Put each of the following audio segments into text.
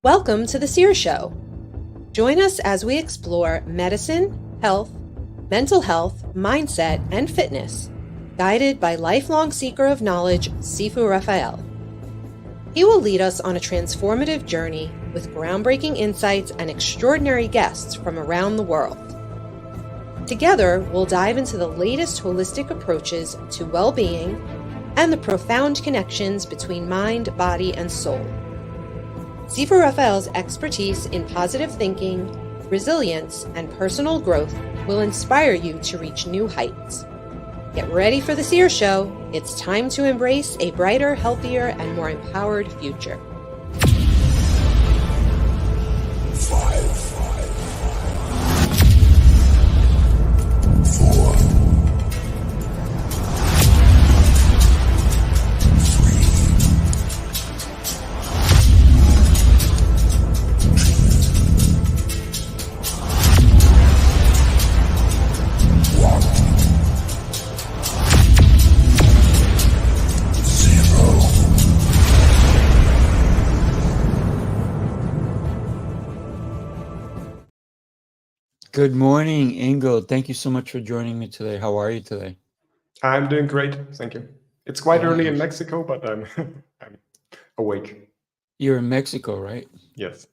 Welcome to The Sear Show. Join us as we explore medicine, health, mental health, mindset, and fitness, guided by lifelong seeker of knowledge, Sifu Raphael. He will lead us on a transformative journey with groundbreaking insights and extraordinary guests from around the world. Together, we'll dive into the latest holistic approaches to well-being and the profound connections between mind, body, and soul. Sifu Raphael's expertise in positive thinking, resilience, and personal growth will inspire you to reach new heights. Get ready for the Sear Show. It's time to embrace a brighter, healthier, and more empowered future. 5, 4, 0. Good morning, Ingo. Thank you so much for joining me today. How are you today? I'm doing great, thank you. It's quite early in Nice. Mexico, but I'm I'm awake. You're in Mexico, right? Yes,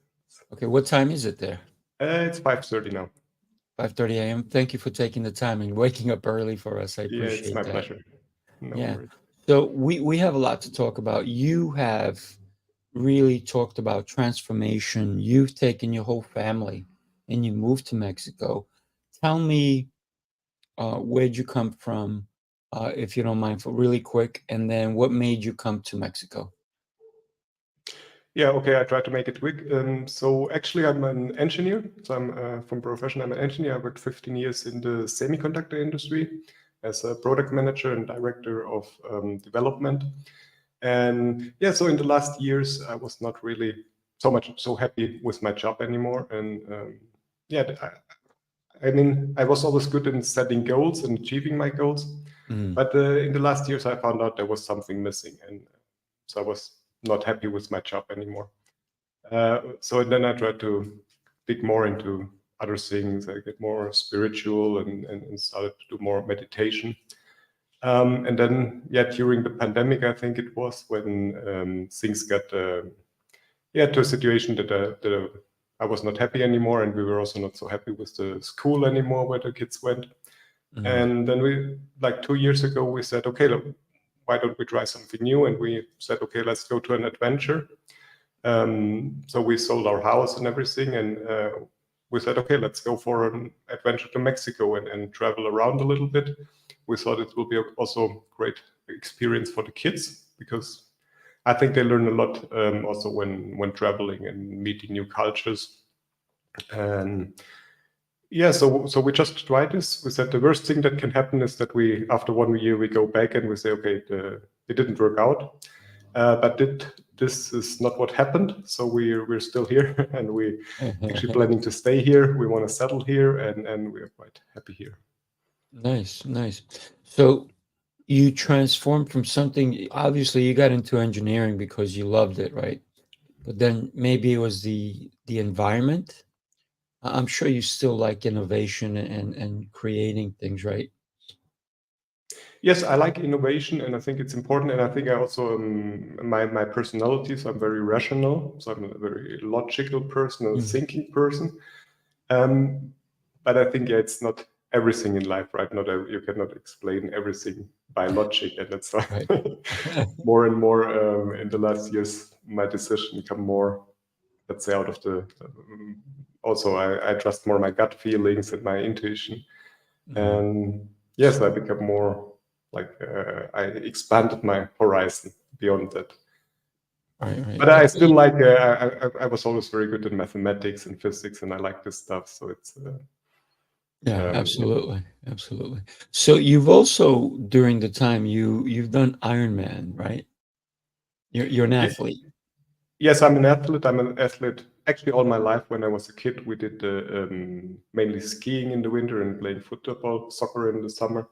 Okay, what time is it there? it's 5:30 now. 5:30 a.m. Thank you for taking the time and waking up early for us. I Yeah, it's appreciate my that. pleasure. No Yeah. worries. So we have a lot to talk about. You have really talked about transformation. You've taken your whole family and you moved to Mexico. Tell me, where'd you come from, if you don't mind, for really quick, and then what made you come to Mexico? Yeah, okay, I try to make it quick. So actually, I'm an engineer. So I'm from profession, I'm an engineer. I worked 15 years in the semiconductor industry as a product manager and director of development. And yeah, so in the last years, I was not really so happy with my job anymore. And yeah, I mean, I was always good in setting goals and achieving my goals. Mm. But in the last years, I found out there was something missing. And so I was not happy with my job anymore. So then I tried to dig more into other things. I get more spiritual and started to do more meditation. And then, yeah, during the pandemic, I think it was when things got to a situation that I was not happy anymore, and we were also not so happy with the school anymore where the kids went. And then we, like 2 years ago, we said, okay, look, why don't we try something new? And we said, okay, let's go to an adventure. So we sold our house and everything, and we said, okay, let's go for an adventure to Mexico and travel around a little bit. We thought it will be also a great experience for the kids, because I think they learn a lot also when traveling and meeting new cultures. And yeah, so we just tried this. We said the worst thing that can happen is that after 1 year we go back and we say, okay, it didn't work out. But this is not what happened. So we're still here, and we actually planning to stay here. We want to settle here, and we are quite happy here. Nice, nice. So you transformed from something, obviously you got into engineering because you loved it, right? But then maybe it was the environment. I'm sure you still like innovation and creating things, right? Yes, I like innovation, and I think it's important. And I think I also my personality, so I'm very rational. So I'm a very logical person, a thinking person. But I think it's not everything in life, right? You cannot explain everything by logic, and that's why Right. more and more in the last years, my decision become more, let's say, out of the. Also, I trust more my gut feelings and my intuition, and yes, I become more like I expanded my horizon beyond that. Right. But I still like. I was always very good in mathematics and physics, and I like this stuff. So it's. Yeah, absolutely. Absolutely. So you've also, during the time, you've done Ironman, right? You're an athlete. Yes, I'm an athlete. I'm an athlete actually all my life. When I was a kid, we did mainly skiing in the winter and playing football, soccer in the summer.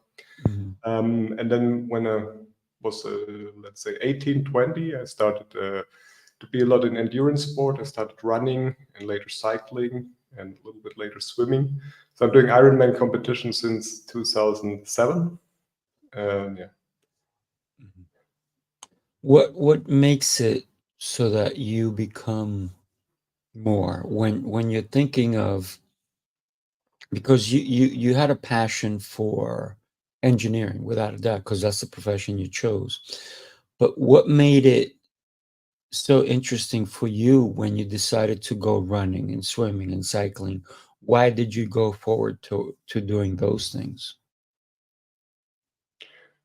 And then when I was, let's say, 18, 20, I started to be a lot in endurance sport. I started running and later cycling and a little bit later swimming. So I'm doing Ironman competition since 2007. Yeah. What makes it so that you become more when you're thinking of, because you had a passion for engineering without a doubt, because that's the profession you chose. But what made it so interesting for you when you decided to go running and swimming and cycling? Why did you go forward to doing those things?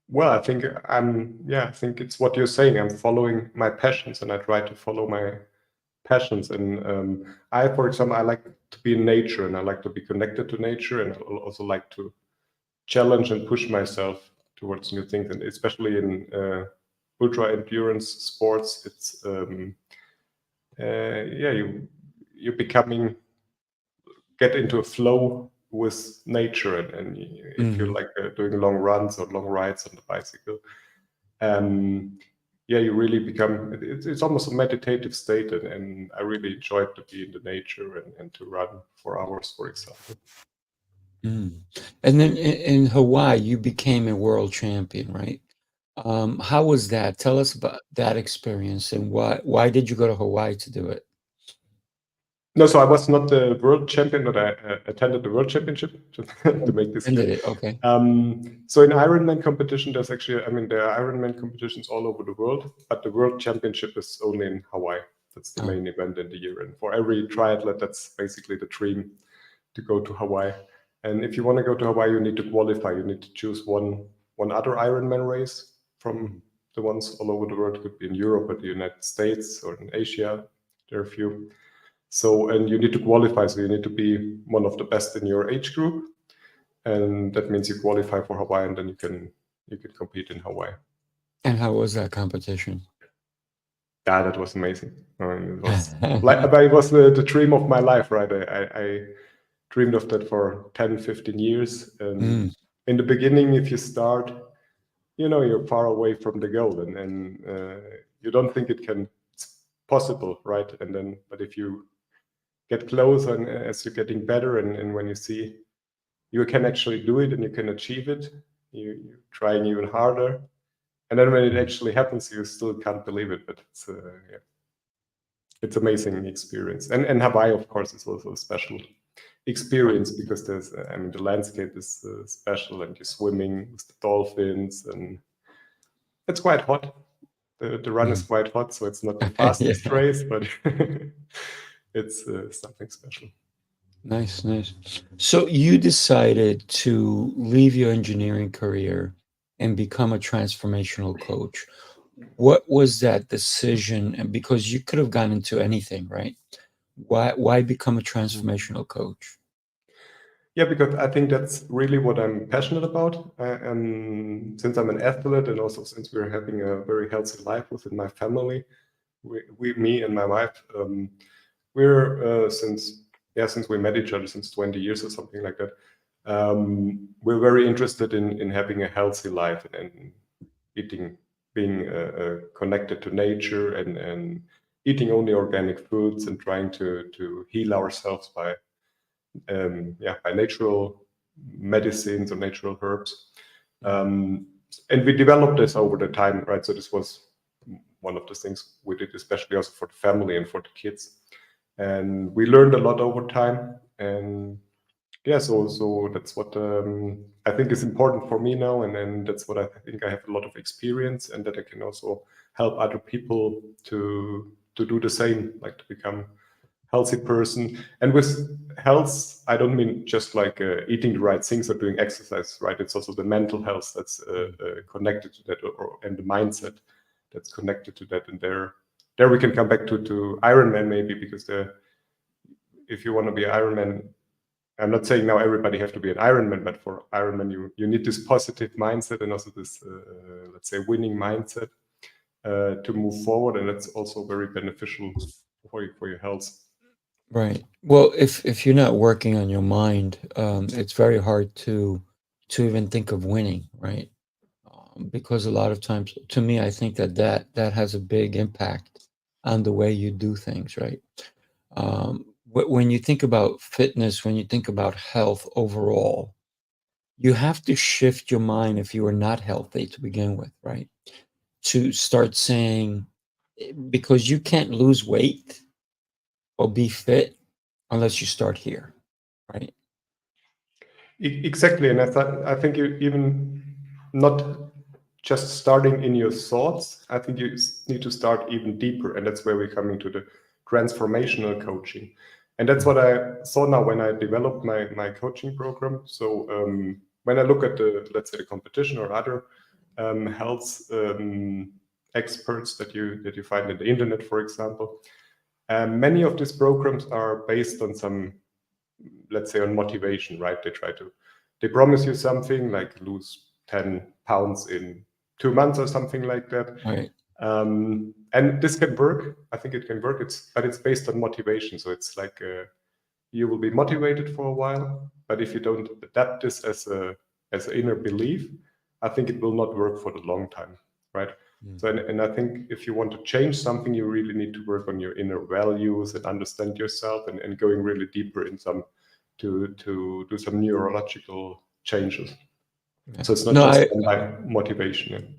Well, I think I think it's what you're saying. I'm following my passions and I try to follow my passions. And for example, I like to be in nature and I like to be connected to nature. And I also like to challenge and push myself towards new things. And especially in ultra endurance sports, it's, you're becoming, get into a flow with nature. And if you like doing long runs or long rides on the bicycle, you really become, it's almost a meditative state. And I really enjoy to be in the nature and to run for hours, for example. And then in Hawaii, you became a world champion, right? How was that? Tell us about that experience and why did you go to Hawaii to do it? No, so I was not the world champion, but I attended the world championship, just to make this Ended clear. it, okay. So in Ironman competition, there's actually, I mean, there are Ironman competitions all over the world, but the world championship is only in Hawaii. That's the main event in the year. And for every triathlete, that's basically the dream, to go to Hawaii. And if you want to go to Hawaii, you need to qualify. You need to choose one other Ironman race from the ones all over the world. It could be in Europe or the United States or in Asia. There are a few. So, and you need to qualify. So you need to be one of the best in your age group. And that means you qualify for Hawaii and then you can compete in Hawaii. And how was that competition? Yeah, that was amazing. I mean, it was but it was the dream of my life, right? I dreamed of that for 10, 15 years. And in the beginning, if you start, you're far away from the goal and you don't think it's possible, right? And then, but if you get closer and as you're getting better and when you see you can actually do it and you can achieve it, you're trying even harder. And then when it actually happens, you still can't believe it, but it's amazing experience. And Hawaii, of course, is also a special experience because there's, the landscape is special and you're swimming with the dolphins and it's quite hot. The run is quite hot, so it's not the fastest race, but it's something special. Nice. So you decided to leave your engineering career and become a transformational coach. What was that decision? And because you could have gone into anything, right? Why become a transformational coach? Yeah, because I think that's really what I'm passionate about. And since I'm an athlete and also since we're having a very healthy life within my family, me and my wife, we're since we met each other since 20 years or something like that, we're very interested in having a healthy life and eating, being connected to nature and eating only organic foods and trying to heal ourselves by natural medicines or natural herbs. And we developed this over the time, right? So this was one of the things we did, especially also for the family and for the kids. And we learned a lot over time. And so that's what I think is important for me now. And that's what I think I have a lot of experience and that I can also help other people to do the same, like to become healthy person. And with health, I don't mean just like eating the right things or doing exercise, right? It's also the mental health that's connected to that, and the mindset that's connected to that. And there we can come back to Ironman maybe, because if you want to be an Ironman, I'm not saying now everybody have to be an Ironman, but for Ironman you need this positive mindset and also this let's say winning mindset to move forward, and that's also very beneficial for your health. Right. Well, if you're not working on your mind, it's very hard to even think of winning, right? Because a lot of times, to me, I think that has a big impact on the way you do things, right? When you think about fitness, when you think about health overall, you have to shift your mind if you are not healthy to begin with, right? To start saying, because you can't lose weight or be fit unless you start here, right? Exactly, and I think you even not just starting in your thoughts. I think you need to start even deeper, and that's where we're coming to the transformational coaching, and that's what I saw now when I developed my coaching program. So when I look at the, let's say, the competition or other health experts that you find in the internet, for example, many of these programs are based on some, let's say, on motivation, right? They promise you something like lose 10 pounds in 2 months or something like that. Right. And this can work. I think it can work. But it's based on motivation. So it's like you will be motivated for a while, but if you don't adapt this as an inner belief, I think it will not work for the long time, right? So, and I think if you want to change something, you really need to work on your inner values and understand yourself, and going really deeper in some to do some neurological changes. Yeah. So it's not No, just by motivation.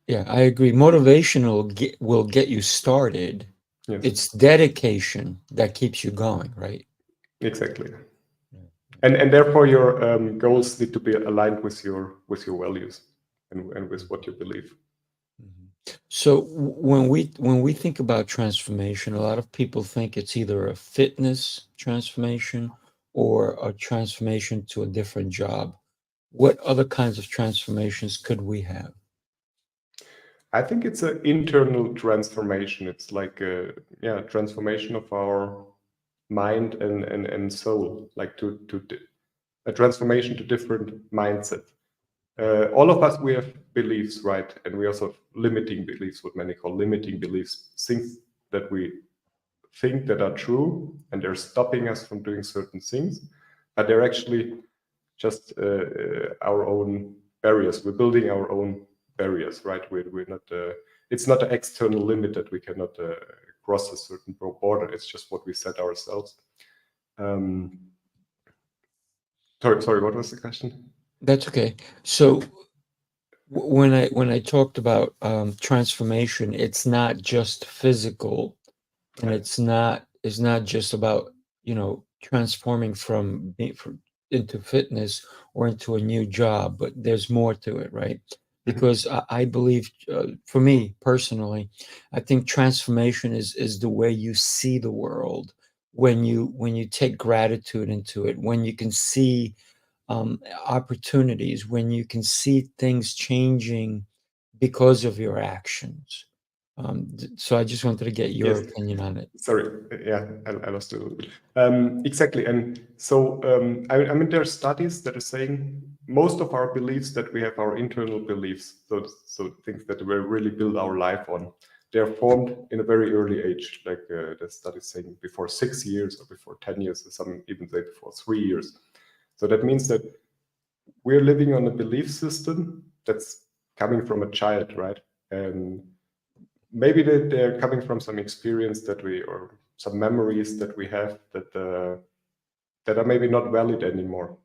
yeah, I agree. Motivation will get you started. Yes, It's dedication that keeps you going, right? exactly. And therefore your goals need to be aligned with your values and with what you believe. So when we think about transformation, a lot of people think it's either a fitness transformation or a transformation to a different job. What other kinds of transformations could we have? I think it's an internal transformation. It's like a transformation of our mind and soul, like a transformation to different mindset. All of us, we have beliefs, right? And we also have limiting beliefs, what many call limiting beliefs, things that we think that are true, and they're stopping us from doing certain things, but they're actually just our own barriers. We're building our own barriers, right? We're not. It's not an external limit that we cannot cross a certain border. It's just what we set ourselves. Sorry, what was the question? That's okay. So when I talked about transformation, it's not just physical, and it's not just about transforming from into fitness or into a new job, but there's more to it, right? Because I believe, for me personally, I think transformation is the way you see the world when you take gratitude into it, when you can see opportunities, when you can see things changing because of your actions. So I just wanted to get your Yes. opinion on it. Sorry, yeah, I lost it a little bit. Exactly, and so I mean, there are studies that are saying most of our beliefs that we have, our internal beliefs, so things that we really build our life on, they are formed in a very early age, like the studies saying before 6 years or before 10 years, or some even say before 3 years. So that means that we're living on a belief system that's coming from a child, right? And maybe they're coming from some experience that we, or some memories that we have that are maybe not valid anymore,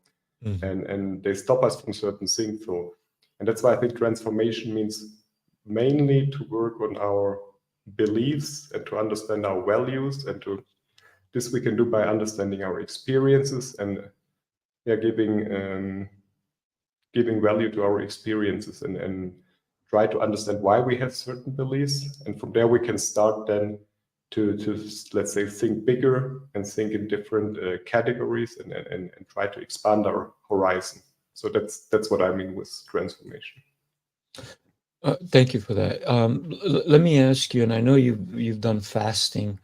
and they stop us from certain things. So, and that's why I think transformation means mainly to work on our beliefs and to understand our values, and to this we can do by understanding our experiences, and giving value to our experiences, and try to understand why we have certain beliefs, and from there we can start then to let's say think bigger and think in different categories, and try to expand our horizon. So that's what I mean with transformation. Thank you for that. Let me ask you, and I know you've done fasting.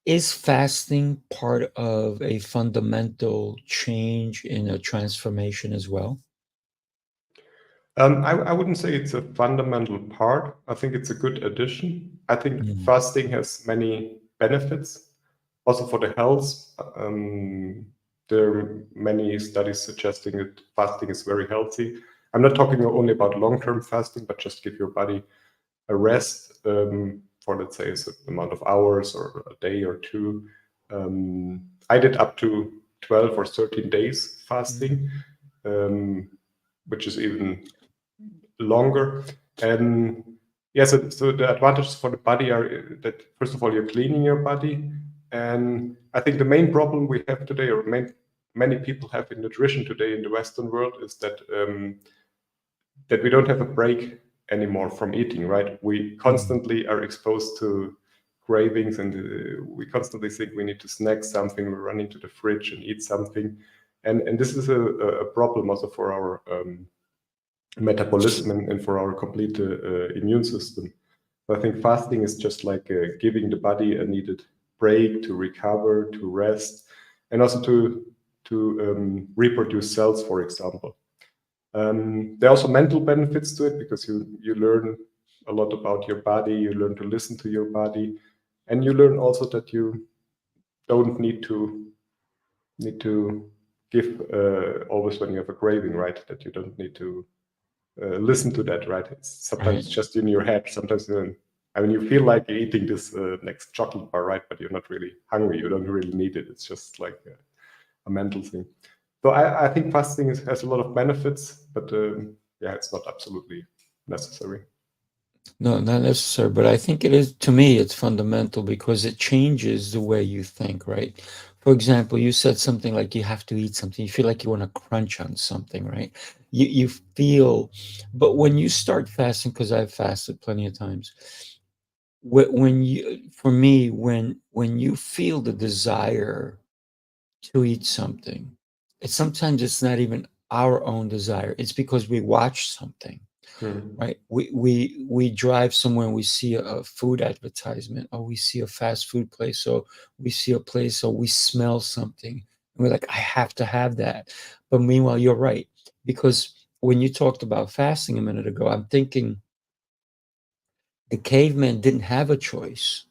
Is fasting part of a fundamental change in a transformation as well? I wouldn't say it's a fundamental part. I think it's a good addition. I think fasting has many benefits, also for the health. There are many studies suggesting that fasting is very healthy. I'm not talking only about long-term fasting, but just give your body a rest for for let's say a certain amount of hours or a day or two. I did up to 12 or 13 days fasting, which is even longer. And yeah, so the advantages for the body are that first of all you're cleaning your body, and I think the main problem we have today, or many people have in nutrition today in the Western world, is that that we don't have a break anymore from eating. Right? We constantly are exposed to cravings, and we constantly think we need to snack something. We run into the fridge and eat something, and this is a problem also for our metabolism and for our complete immune system. So I think fasting is just like giving the body a needed break to recover, to rest, and also to reproduce cells, for example. There are also mental benefits to it because you learn a lot about your body, you learn to listen to your body, and you learn also that you don't need to give always when you have a craving, right? That you don't need to listen to that, right? Sometimes it's just in your head. Sometimes, I mean, you feel like eating this next chocolate bar, right? But you're not really hungry. You don't really need it. It's just like a mental thing. So I think fasting has a lot of benefits, but yeah, it's not absolutely necessary. No, not necessary, but I think it is, to me, it's fundamental because it changes the way you think, right? For example, you said something like you have to eat something. You feel like you want to crunch on something, right? You feel, but when you start fasting, because I've fasted plenty of times, when you, for me, when you feel the desire to eat something, sometimes it's not even our own desire. It's because we watch something. Right. We drive somewhere and we see a food advertisement, or we see a fast food place, or we see a place, or we smell something. And we're like, I have to have that. But meanwhile, you're right. Because when you talked about fasting a minute ago, I'm thinking the cavemen didn't have a choice,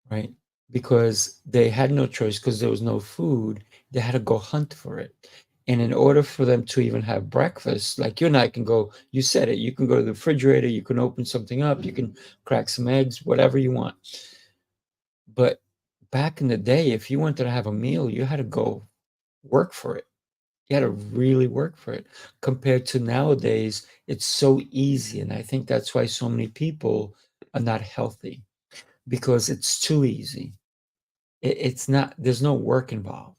right? Because they had no choice because there was no food. They had to go hunt for it. And in order for them to even have breakfast, like you and I can go, you said it, you can go to the refrigerator, you can open something up, you can crack some eggs, whatever you want. But back in the day, if you wanted to have a meal, you had to go work for it. You had to really work for it. Compared to nowadays, it's so easy. And I think that's why so many people are not healthy, because it's too easy. It's not, there's no work involved.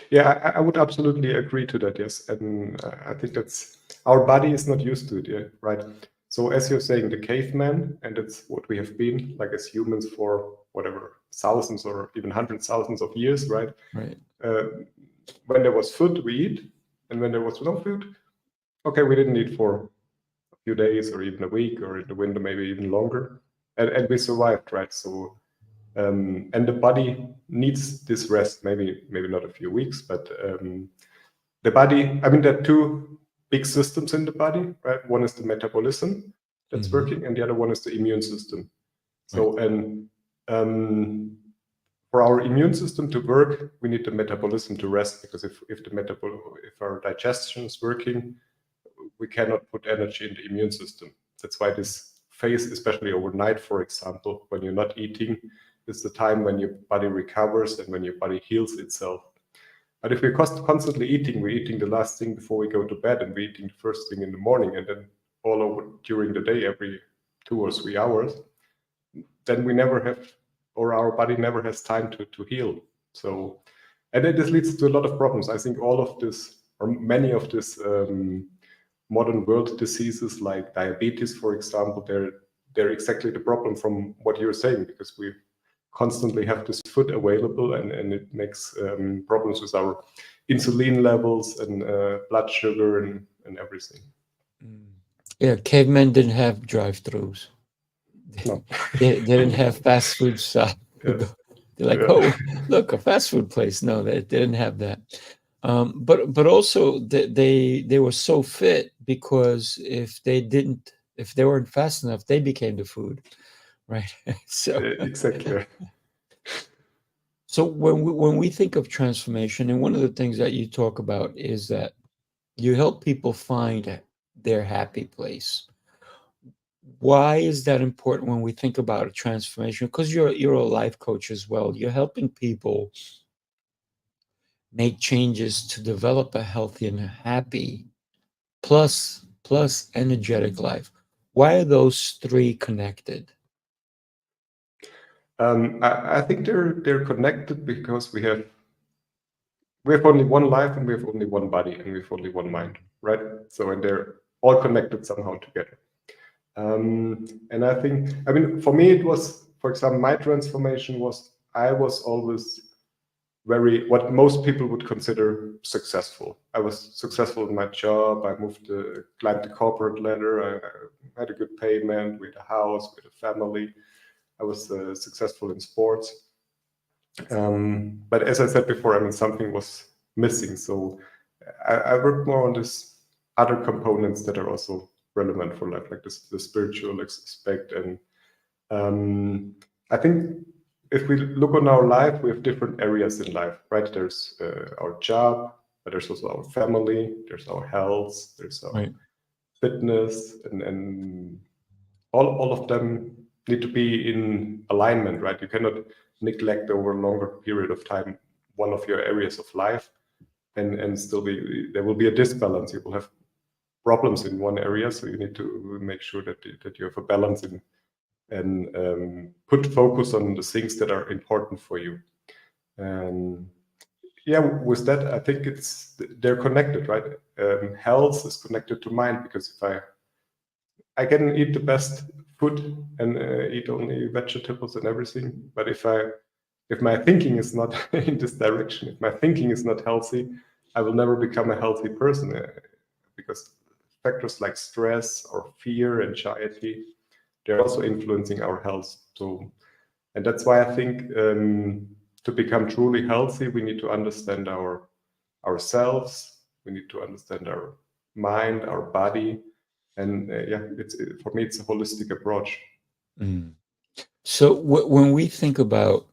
Yeah, I would absolutely agree to that. Yes, and I think that's our body is not used to it. Yeah, right. So as you're saying, the caveman, and it's what we have been like as humans for whatever thousands or even hundreds thousands of years, right? Right. When there was food, we eat, and when there was no food, okay, we didn't eat for a few days or even a week, or in the winter maybe even longer, and we survived, right? So and the body needs this rest, maybe not a few weeks, but the body, I mean, there are two big systems in the body, right? One is the metabolism that's working, and the other one is the immune system. So and for our immune system to work, we need the metabolism to rest, because if our digestion is working, we cannot put energy in the immune system. That's why this phase, especially overnight, for example, when you're not eating, is the time when your body recovers and when your body heals itself. But if we're constantly eating, we're eating the last thing before we go to bed, and we're eating the first thing in the morning, and then all over during the day, every 2 or 3 hours, then we never have, or our body never has time to heal. So, and this leads to a lot of problems. I think all of this, or many of this modern world diseases like diabetes, for example, they're exactly the problem from what you're saying, because we constantly have this food available, and it makes problems with our insulin levels and blood sugar and everything. Yeah, cavemen didn't have drive-throughs. No. They didn't have fast food shop. Yes. They're like, Yeah. oh, look, a fast food place. No, they didn't have that. But also they were so fit because if they weren't fast enough, they became the food, right? So Exactly. so when we think of transformation, and one of the things that you talk about is that you help people find their happy place. Why is that important when we think about a transformation? Because you're a life coach as well. You're helping people make changes to develop a healthy and happy plus energetic life. Why are those three connected? I think they're connected because we have only one life and we have only one body and we have only one mind, right? So, and they're all connected somehow together. And I think, I mean, for me, it was, for example, my transformation was I was always what most people would consider successful. I was successful in my job. I climbed the corporate ladder. I had a good payment, with a house, with a family. I was successful in sports. But as I said before, I mean, something was missing. So I worked more on this other components that are also relevant for life, like the spiritual aspect. And I think if we look on our life, we have different areas in life, right? There's our job, but there's also our family, there's our health, there's our Right. fitness, and all of them need to be in alignment, right? You cannot neglect over a longer period of time one of your areas of life and still there will be a disbalance. You will have problems in one area, so you need to make sure that you have a balance and put focus on the things that are important for you. And yeah, with that, I think they're connected, right? Health is connected to mind, because if I can eat the best food and eat only vegetables and everything, but if my thinking is not in this direction, if my thinking is not healthy, I will never become a healthy person, because factors like stress or fear, anxiety, they're also influencing our health. So, and that's why I think to become truly healthy, we need to understand ourselves. We need to understand our mind, our body, and for me, it's a holistic approach. Mm. So when we think about,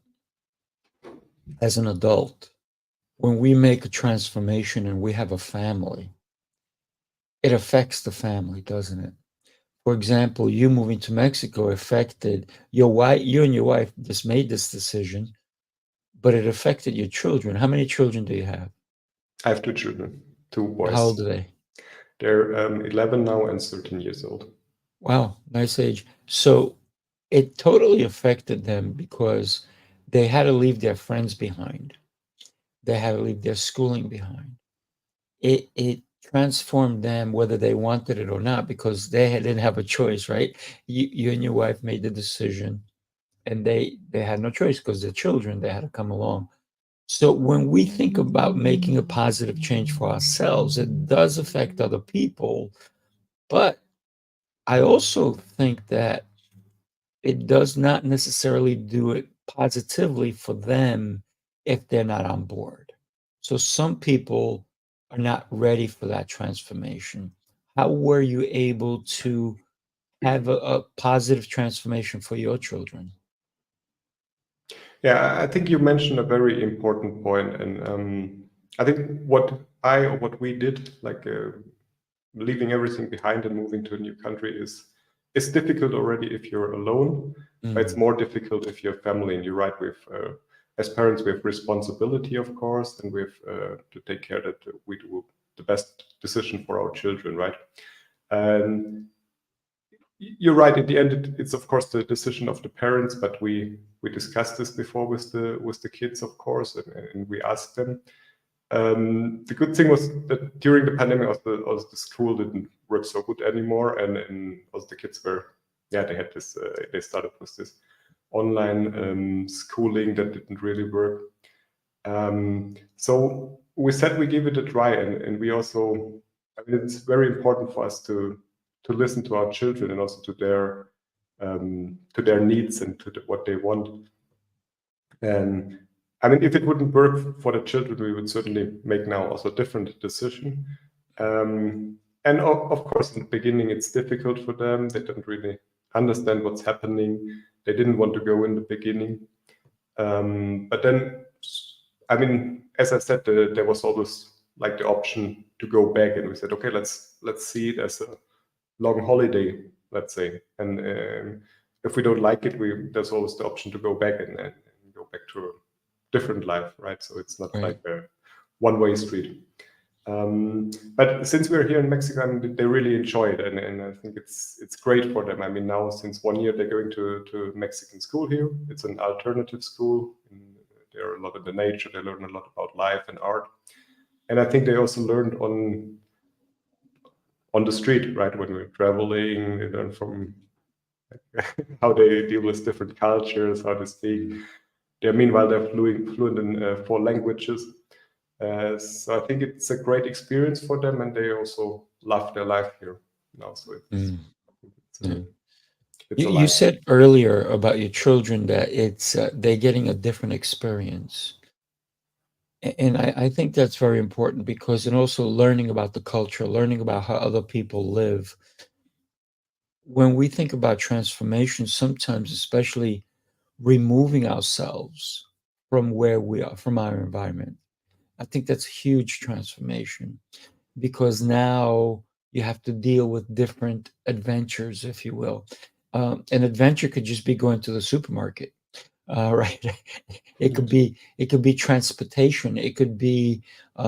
as an adult, when we make a transformation and we have a family, it affects the family, doesn't it? For example, you moving to Mexico affected your wife. You and your wife just made this decision, but it affected your children. How many children do you have? I have two children, two How old boys. are they? They're 11 now and 13 years old. Wow, nice age. So it totally affected them because they had to leave their friends behind. They had to leave their schooling behind. It transformed them whether they wanted it or not, because didn't have a choice, right? You and your wife made the decision, and they had no choice because they're children. They had to come along. So when we think about making a positive change for ourselves, it does affect other people. But I also think that it does not necessarily do it positively for them if they're not on board. So some people are not ready for that transformation. How were you able to have a positive transformation for your children? Yeah, I think you mentioned a very important point, and I think what we did, like leaving everything behind and moving to a new country, is difficult already if you're alone, but it's more difficult if you have family. And you're right, as parents, we have responsibility, of course, and we have to take care that we do the best decision for our children, right? And you're right. At the end, it's of course the decision of the parents, but we discussed this before with the kids, of course, and we asked them. The good thing was that during the pandemic, also the school didn't work so good anymore, and also the kids they had this, they started with this online schooling that didn't really work. So we said we give it a try, and we also, I mean, it's very important for us to listen to our children and also to their needs and what they want. And I mean, if it wouldn't work for the children, we would certainly make now also a different decision. And of course, in the beginning, it's difficult for them. They don't really understand what's happening. They didn't want to go in the beginning. But then, I mean, as I said, there was always like the option to go back, and we said, okay, let's see it as a long holiday. let's say. And if we don't like it, there's always the option to go back and go back to a different life, right? So it's not Right. like a one-way street. But since we're here in Mexico, I mean, they really enjoy it, and I think it's great for them. I mean, now since 1 year they're going to Mexican school here. It's an alternative school. They're a lot in the nature. They learn a lot about life and art, and I think they also learned on the street, right? When we're traveling, they learn from how they deal with different cultures, how to speak. Meanwhile, they're fluent in 4 languages. So I think it's a great experience for them, and they also love their life here now. So You said earlier about your children that they're getting a different experience. And I think that's very important, because and also learning about the culture, learning about how other people live. When we think about transformation, sometimes, especially removing ourselves from where we are, from our environment, I think that's a huge transformation, because now you have to deal with different adventures, if you will. An adventure could just be going to the supermarket. Right. It could be transportation. It could be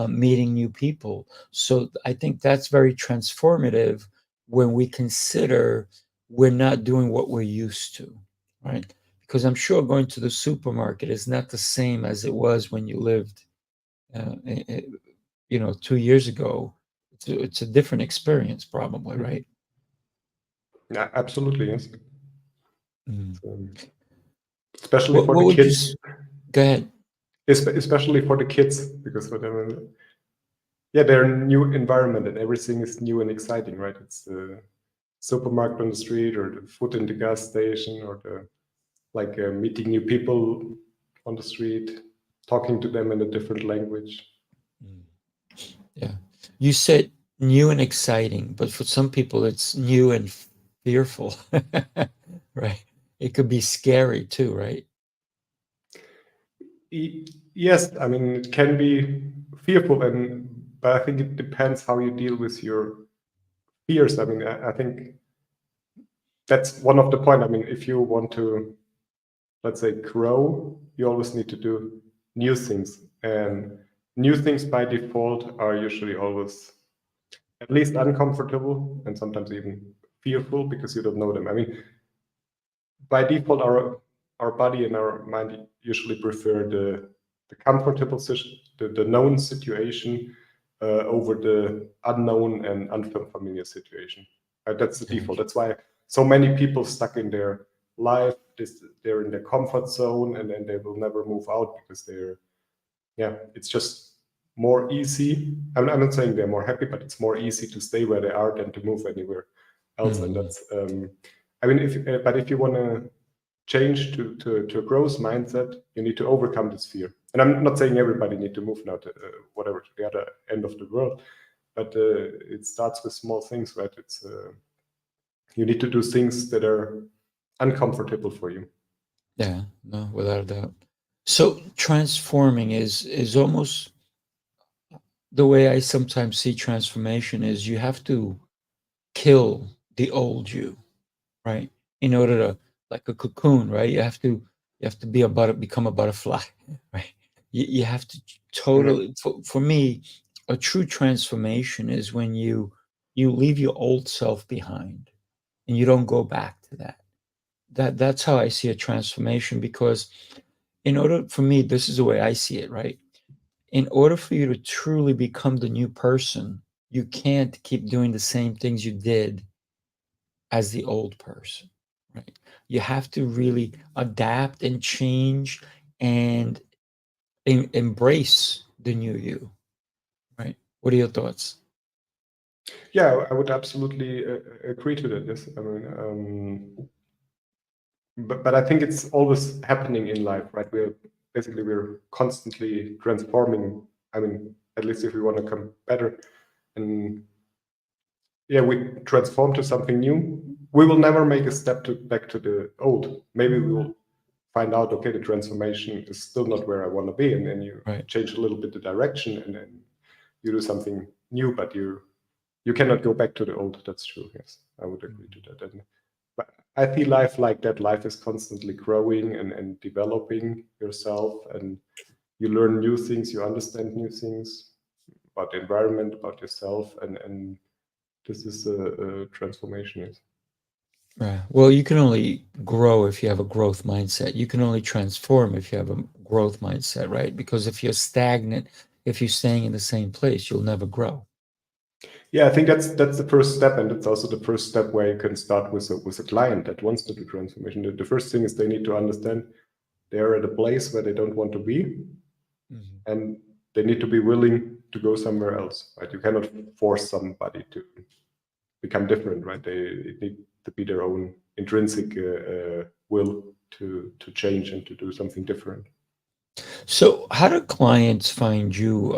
meeting new people. So I think that's very transformative when we consider we're not doing what we're used to, right? Because I'm sure going to the supermarket is not the same as it was when you lived, 2 years ago. It's a different experience, probably, right? Yeah, absolutely, yes. Mm. Especially for the kids. Go ahead. Especially for the kids, because for them, they're a new environment and everything is new and exciting, right? It's the supermarket on the street, or the food in the gas station, or meeting new people on the street, talking to them in a different language. Yeah. You said new and exciting, but for some people it's new and fearful, right? It could be scary too, right? Yes, I mean, it can be fearful, but I think it depends how you deal with your fears. I mean, I think that's one of the point. I mean, if you want to, let's say, grow, you always need to do new things, and new things by default are usually always at least uncomfortable, and sometimes even fearful, because you don't know them. I mean, by default, our body and our mind usually prefer the comfortable the known situation over the unknown and unfamiliar situation. That's the default. That's why so many people stuck in their life, they're in their comfort zone, and then they will never move out, because it's just more easy. I'm not saying they're more happy, but it's more easy to stay where they are than to move anywhere else. And that's I mean, if you want to change to a growth mindset, you need to overcome this fear. And I'm not saying everybody need to move now to to the other end of the world, but it starts with small things, right? It's you need to do things that are uncomfortable for you. Yeah, no, without a doubt. So transforming is almost the way I sometimes see transformation is you have to kill the old you, right? In order to, like a cocoon, right? You have to become a butterfly, right? You have to totally, for me, a true transformation is when you leave your old self behind and you don't go back to that. That's how I see a transformation, because in order for me, this is the way I see it, right? In order for you to truly become the new person, you can't keep doing the same things you did as the old person, right? You have to really adapt and change and embrace the new you, right? What are your thoughts? Yeah, I would absolutely agree to that. Yes, I mean, but I think it's always happening in life, right? We're constantly transforming. I mean, at least if we want to come better, and we transform to something new. We will never make a step back to the old. Maybe we will find out, okay, the transformation is still not where I want to be, and then you change a little bit the direction, and then you do something new, but you cannot go back to the old. That's true. Yes. I would agree to that. But I feel life like that. Life is constantly growing and developing yourself, and you learn new things, you understand new things about the environment, about yourself, and this is a transformation. Right. Well, you can only grow if you have a growth mindset. You can only transform if you have a growth mindset, right? Because if you're stagnant, if you're staying in the same place, you'll never grow. Yeah, I think that's the first step, and it's also the first step where you can start with a client that wants to do transformation. The first thing is they need to understand they're at a place where they don't want to be, and they need to be willing to go somewhere else. Right? You cannot force somebody to become different, right? It need to be their own intrinsic will to change and to do something different. So, how do clients find you?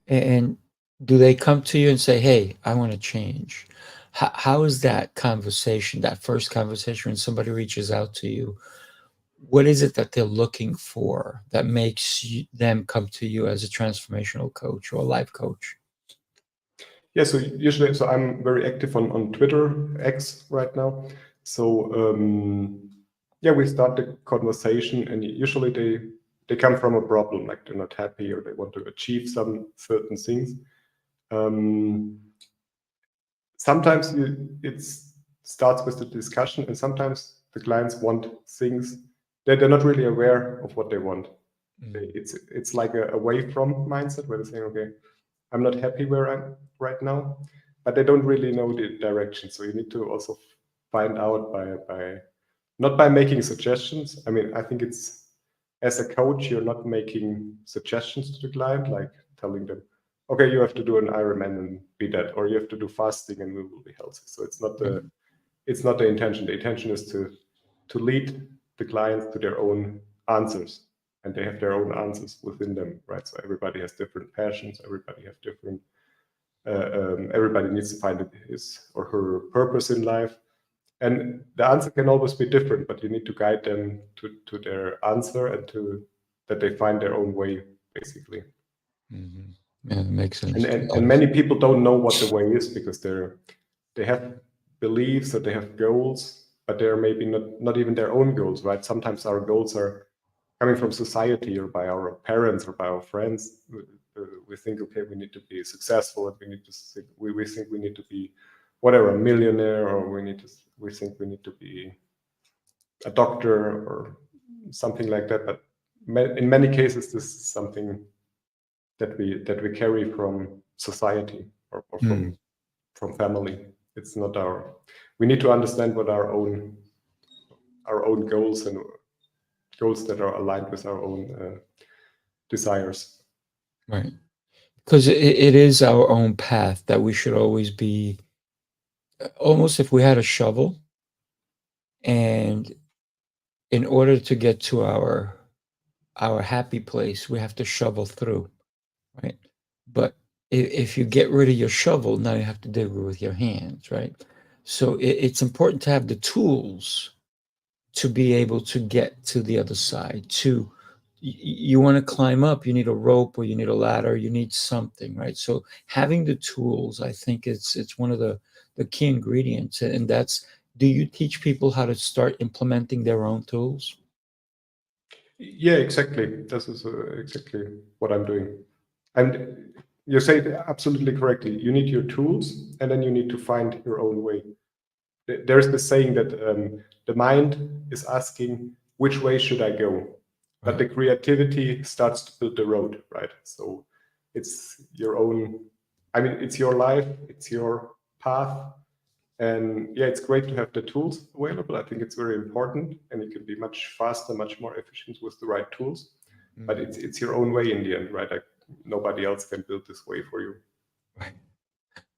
And do they come to you and say, "Hey, I want to change"? How is that conversation, that first conversation when somebody reaches out to you? What is it that they're looking for that makes them come to you as a transformational coach or a life coach? Yeah, so usually, so I'm very active on Twitter, X right now. So yeah, we start the conversation, and usually they come from a problem, like they're not happy or they want to achieve some certain things. Sometimes it starts with the discussion, and sometimes the clients want things that they're not really aware of what they want. It's like a away from mindset where they're saying, okay, I'm not happy where I'm right now, but they don't really know the direction. So you need to also find out by not by making suggestions. I mean, I think it's, as a coach, you're not making suggestions to the client, like telling them, okay, you have to do an Ironman and be that, or you have to do fasting and we will be healthy. So it's not the intention. The intention is to lead the clients to their own answers, and they have their own answers within them, right? So everybody has different passions, everybody has different everybody needs to find his or her purpose in life, and the answer can always be different, but you need to guide them to their answer and to that they find their own way, basically. Yeah, that makes sense. And many people don't know what the way is because they have beliefs or they have goals, but they're maybe not even their own goals, right? Sometimes our goals are coming from society or by our parents or by our friends. We think, okay, we need to be successful, and we need to we think we need to be whatever, a millionaire, or we think we need to be a doctor or something like that. But in many cases, this is something that we carry from society or from family. It's not our. We need to understand what our own goals and goals that are aligned with our own desires. Right. Because it is our own path that we should always be almost if we had a shovel, and in order to get to our happy place, we have to shovel through, right? But if you get rid of your shovel, now you have to dig with your hands, right? So it's important to have the tools to be able to get to the other side. You want to climb up, you need a rope or you need a ladder, you need something, right? So having the tools, I think it's one of the key ingredients. And that's, do you teach people how to start implementing their own tools? Yeah, exactly. This is exactly what I'm doing. And you say it absolutely correctly. You need your tools, and then you need to find your own way. There's the saying that the mind is asking, which way should I go? But the creativity starts to build the road, right? So it's your own, I mean, it's your life, it's your path. And yeah, it's great to have the tools available. I think it's very important, and you can be much faster, much more efficient with the right tools. But it's your own way in the end, right? Like nobody else can build this way for you. Right.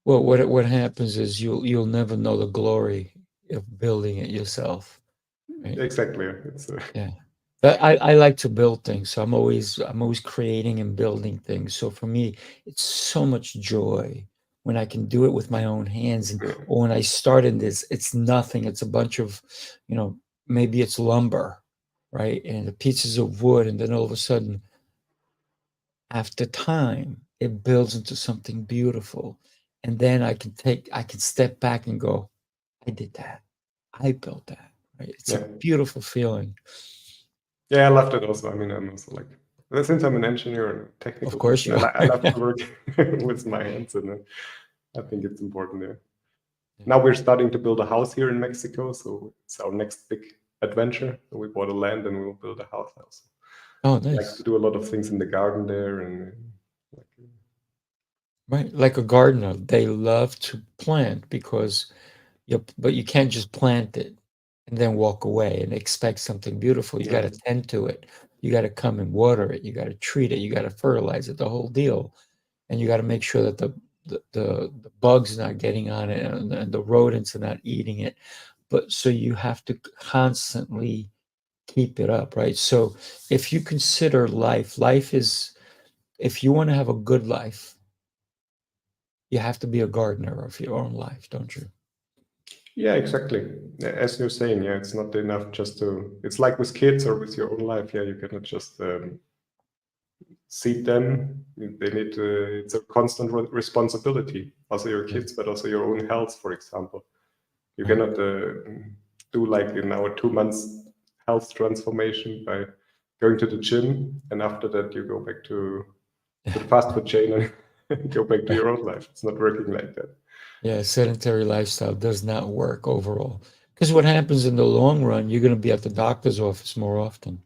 Well, what happens is you'll never know the glory of building it yourself, right? Exactly. It's Yeah. But I like to build things, so I'm always creating and building things. So for me, it's so much joy when I can do it with my own hands, and or when I start in this, it's nothing. It's a bunch of, maybe it's lumber, right? And the pieces of wood, and then all of a sudden, after time, it builds into something beautiful. And then I can step back and go, I did that. I built that. Right? It's a beautiful feeling. Yeah, I loved it also. I mean, I'm also like, since I'm an engineer and technical, Of course person, you are. I love to work with my hands, and I think it's important there. Now we're starting to build a house here in Mexico, so it's our next big adventure. So we bought a land and we'll build a house now. So Oh, I like nice. to do a lot of things in the garden there, and Right. Like a gardener, they love to plant because but you can't just plant it and then walk away and expect something beautiful. You got to tend to it. You got to come and water it. You got to treat it. You got to fertilize it, the whole deal. And you got to make sure that the bugs are not getting on it and the rodents are not eating it. But so you have to constantly keep it up, right? So if you consider life is, if you want to have a good life, you have to be a gardener of your own life, don't you? yeah, exactly. As you're saying, yeah, it's not enough just to. It's like with kids or with your own life. Yeah, you cannot just seed them. They need to. It's a constant responsibility. Also your kids, but also your own health, for example. You cannot do like in our 2 months health transformation by going to the gym, and after that you go back to the fast food chain and go back to your own life. It's not working like that. Yeah, sedentary lifestyle does not work overall. Because what happens in the long run, you're going to be at the doctor's office more often.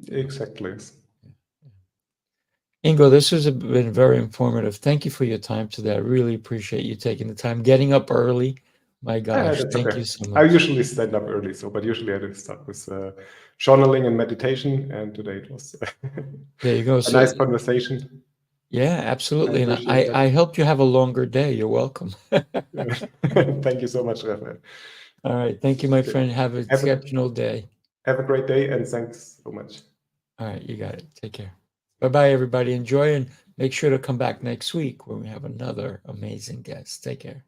Exactly. Ingo, this has been very informative. Thank you for your time today. I really appreciate you taking the time, getting up early. My gosh, That's thank okay. you so I much. usually stand up early, but usually I do start with journaling and meditation, and today it was There you go. a So, nice conversation. yeah, I absolutely. And appreciate that. I helped you have a longer day. You're welcome. Thank you so much, Raphael. All right. Thank you, my Okay. friend. Have an exceptional day. Have a great day, and thanks so much. All right. You got it. Take care. Bye-bye, everybody. Enjoy and make sure to come back next week when we have another amazing guest. Take care.